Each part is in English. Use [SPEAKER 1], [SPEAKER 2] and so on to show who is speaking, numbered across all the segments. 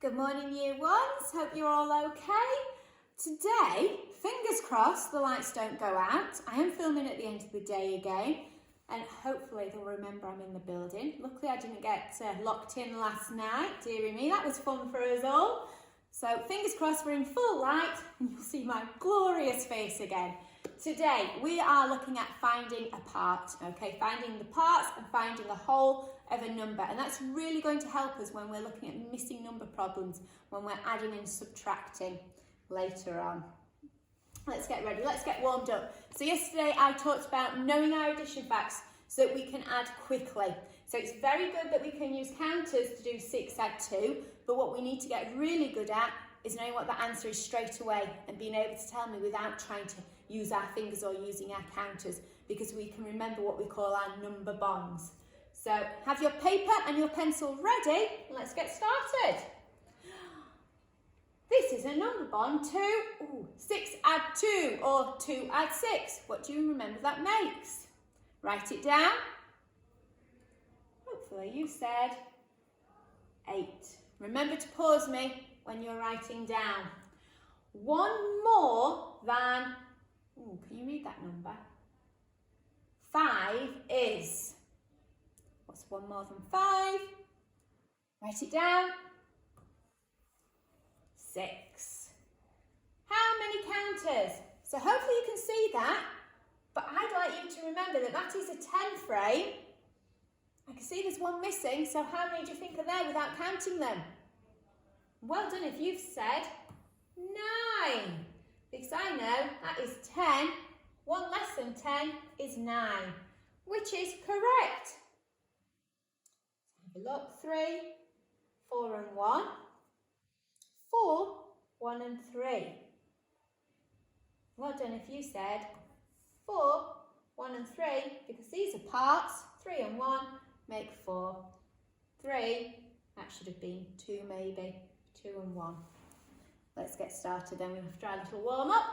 [SPEAKER 1] Good morning, year ones. Hope you're all okay. Today, fingers crossed, the lights don't go out. I am filming at the end of the day again, and hopefully they'll remember I'm in the building. Luckily, I didn't get locked in last night. Dearie me, that was fun for us all. So fingers crossed we're in full light, and you'll see my glorious face again. Today, we are looking at finding a part, okay? Finding the parts and finding the whole of a number. And that's really going to help us when we're looking at missing number problems, when we're adding and subtracting later on. Let's get ready, let's get warmed up. So yesterday I talked about knowing our addition facts so that we can add quickly. So it's very good that we can use counters to do 6 add 2, but what we need to get really good at is knowing what the answer is straight away and being able to tell me without trying to use our fingers or using our counters, because we can remember what we call our number bonds. So have your paper and your pencil ready, and let's get started. This is a number bond to 6 add 2 or 2 add 6. What do you remember that makes? Write it down. Hopefully you said 8. Remember to pause me when you're writing down. One more than, can you read that number? 5 is, what's one more than 5? Write it down. 6. How many counters? So hopefully you can see that, but I'd like you to remember that that is a 10 frame. I can see there's one missing, so how many do you think are there without counting them? Well done if you've said 9, because I know that is 10. 1 less than 10 is 9, which is correct. Have a look, 3, 4 and 1. 4, 1 and 3. Well done if you said 4, 1 and 3, because these are parts. 3 and 1 make 4. 3, that should have been 2 maybe. 2 and 1. Let's get started then. We have to try a little warm up.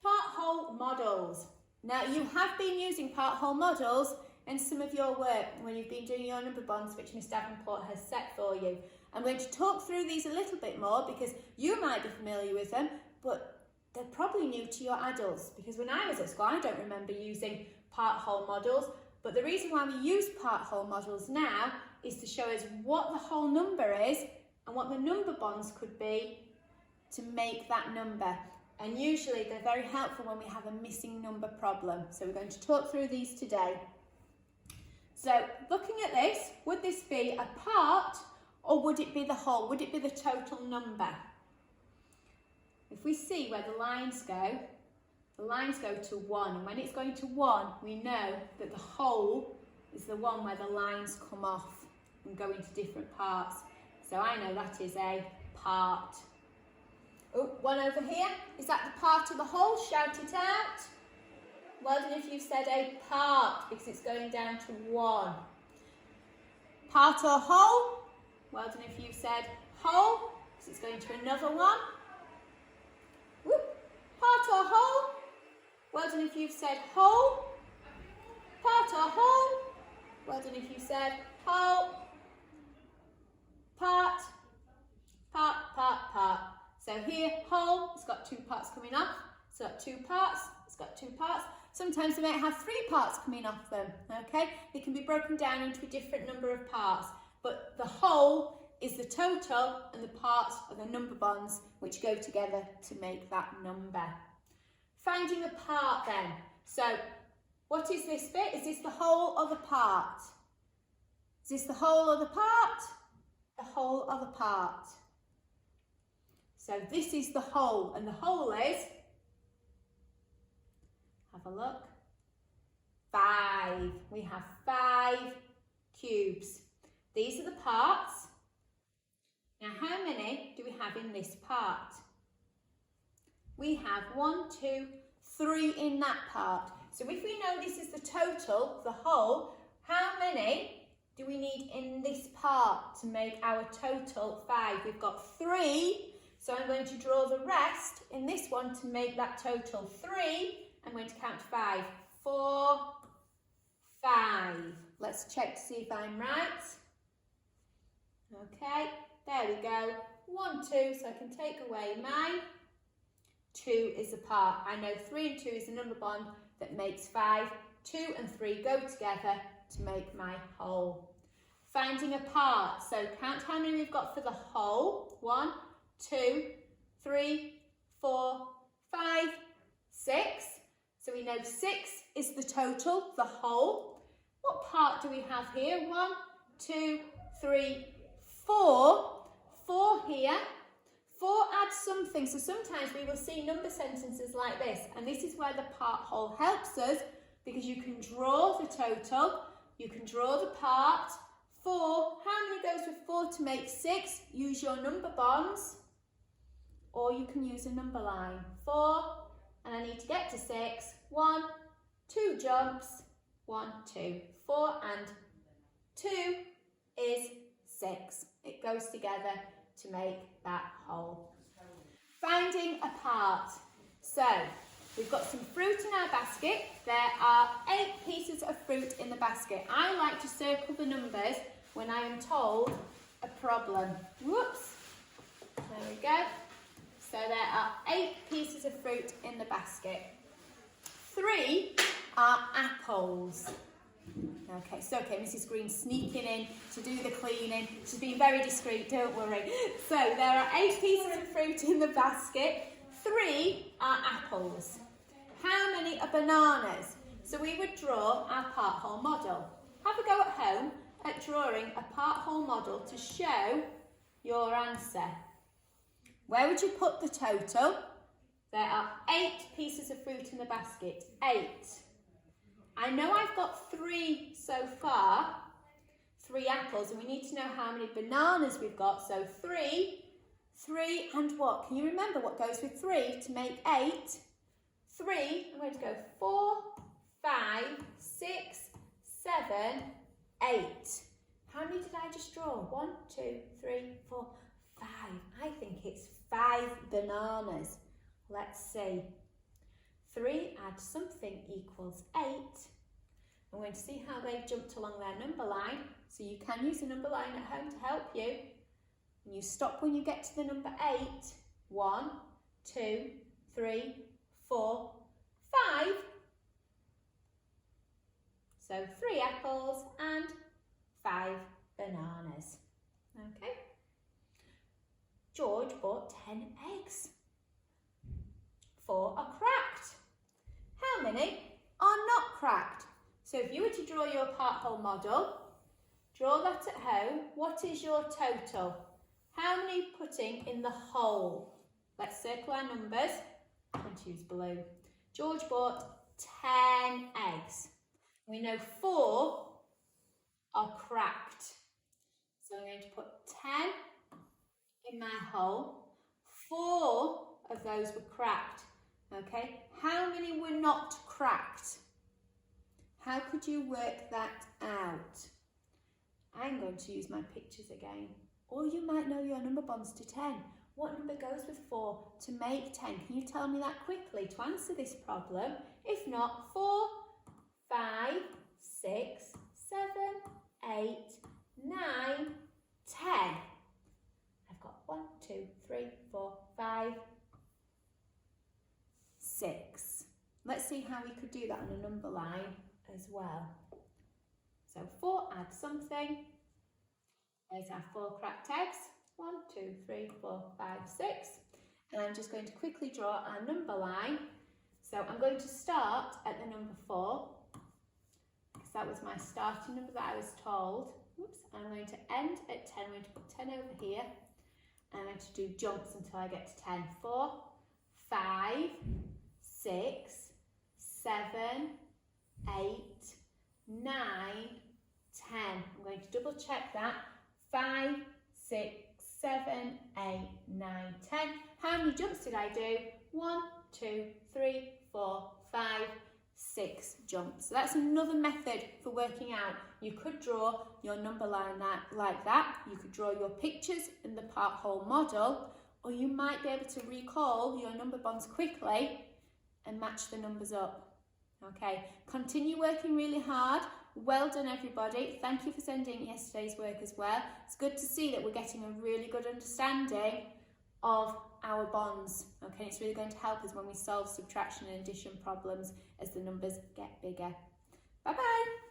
[SPEAKER 1] Part-whole models. Now you have been using part-whole models in some of your work when you've been doing your number bonds, which Miss Davenport has set for you. I'm going to talk through these a little bit more because you might be familiar with them, but they're probably new to your adults, because when I was at school I don't remember using part-whole models, but the reason why we use part-whole models now is to show us what the whole number is and what the number bonds could be to make that number. And usually they're very helpful when we have a missing number problem. So we're going to talk through these today. So looking at this, would this be a part or would it be the whole? Would it be the total number? If we see where the lines go to 1. And when it's going to 1, we know that the whole is the one where the lines come off and go into different parts. So I know that is a part. Oh, 1 over here. Is that the part of the whole? Shout it out. Well done if you said a part, because it's going down to 1. Part or whole? Well done if you said whole, because it's going to another one. Whoop. Part or whole? Well done if you've said whole. Part or whole? Well done if you said whole. Part, part, part, part. So here, whole, it's got 2 parts coming off. It's got 2 parts, it's got 2 parts. Sometimes they might have 3 parts coming off them, okay? They can be broken down into a different number of parts, but the whole is the total and the parts are the number bonds which go together to make that number. Finding a part then. So what is this bit? Is this the whole or the part? Is this the whole or the part? The whole or the part. So this is the whole, and the whole is, have a look, 5. We have 5 cubes. These are the parts. Now how many do we have in this part? We have 1, 2, 3 in that part. So if we know this is the total, the whole, how many do we need in this part to make our total 5? We've got 3, so I'm going to draw the rest in this one to make that total 3. I'm going to count 5. 4, 5. Let's check to see if I'm right. Okay, there we go. 1, 2, so I can take away my 2 is a part. I know 3 and 2 is a number bond that makes 5. 2 and 3 go together to make my whole. Finding a part, so count how many we've got for the whole. 1, 2, 3, 4, 5, 6. So we know 6 is the total, the whole. What part do we have here? 1, 2, 3, 4. 4 here. 4 adds something. So sometimes we will see number sentences like this. And this is where the part whole helps us, because you can draw the total. You can draw the part. 4. How many goes with 4 to make 6? Use your number bonds. Or you can use a number line. 4. And I need to get to 6. 1, 2 jumps. 1, 2. 4 and 2 is 6. It goes together to make that whole. Finding a part. So we've got some fruit in our basket. There are 8 pieces of fruit in the basket. I like to circle the numbers when I am told a problem. Whoops. There we go. So there are 8 pieces of fruit in the basket. 3 are apples. Okay, so Mrs. Green's sneaking in to do the cleaning. She's being very discreet, don't worry. So there are 8 pieces of fruit in the basket. 3 are apples. How many are bananas? So we would draw our part whole model. Have a go at home at drawing a part whole model to show your answer. Where would you put the total? There are 8 pieces of fruit in the basket. 8. I know I've got 3 so far, 3 apples, and we need to know how many bananas we've got. So 3, and what? Can you remember what goes with 3 to make 8? 3, I'm going to go 4, 5, 6, 7, 8. How many did I just draw? 1, 2, 3, 4, 5. I think it's 5 bananas. Let's see. 3 add something equals 8. I'm going to see how they've jumped along their number line. So you can use a number line at home to help you. And you stop when you get to the number 8. 1, 2, 3, 4, 5. So 3 apples and 5 bananas. Okay. George bought 10 eggs. 4 are cracked. How many are not cracked? So if you were to draw your part whole model, draw that at home. What is your total? How many putting in the whole? Let's circle our numbers. I'm going to use blue. George bought 10 eggs. We know 4 are cracked. So I'm going to put 10 in my whole. 4 of those were cracked. Okay, how many were not cracked? How could you work that out? I'm going to use my pictures again. Or you might know your number bonds to 10. What number goes with 4 to make 10? Can you tell me that quickly to answer this problem? If not, 4, 5, 6, 7, 8, 9, 10. I've got 1, 2, 3, 4, 5, 6. Let's see how we could do that on a number line as well. So 4 add something. There's our 4 cracked eggs. 1, 2, 3, 4, 5, 6. And I'm just going to quickly draw our number line. So I'm going to start at the number 4, because that was my starting number that I was told. Oops. I'm going to end at 10. I'm going to put 10 over here. And I'm going to do jumps until I get to 10. 4, 5, 6, 7, 8, 9, 10. I'm going to double check that. 5, 6, 7, 8, 9, 10. How many jumps did I do? 1, 2, 3, 4, 5, 6 jumps. So that's another method for working out. You could draw your number line like that. You could draw your pictures in the part whole model, or you might be able to recall your number bonds quickly and match the numbers up. Okay, continue working really hard Well done, everybody. Thank you for sending yesterday's work as well. It's good to see that we're getting a really good understanding of our bonds. Okay, it's really going to help us when we solve subtraction and addition problems as the numbers get bigger. Bye-bye.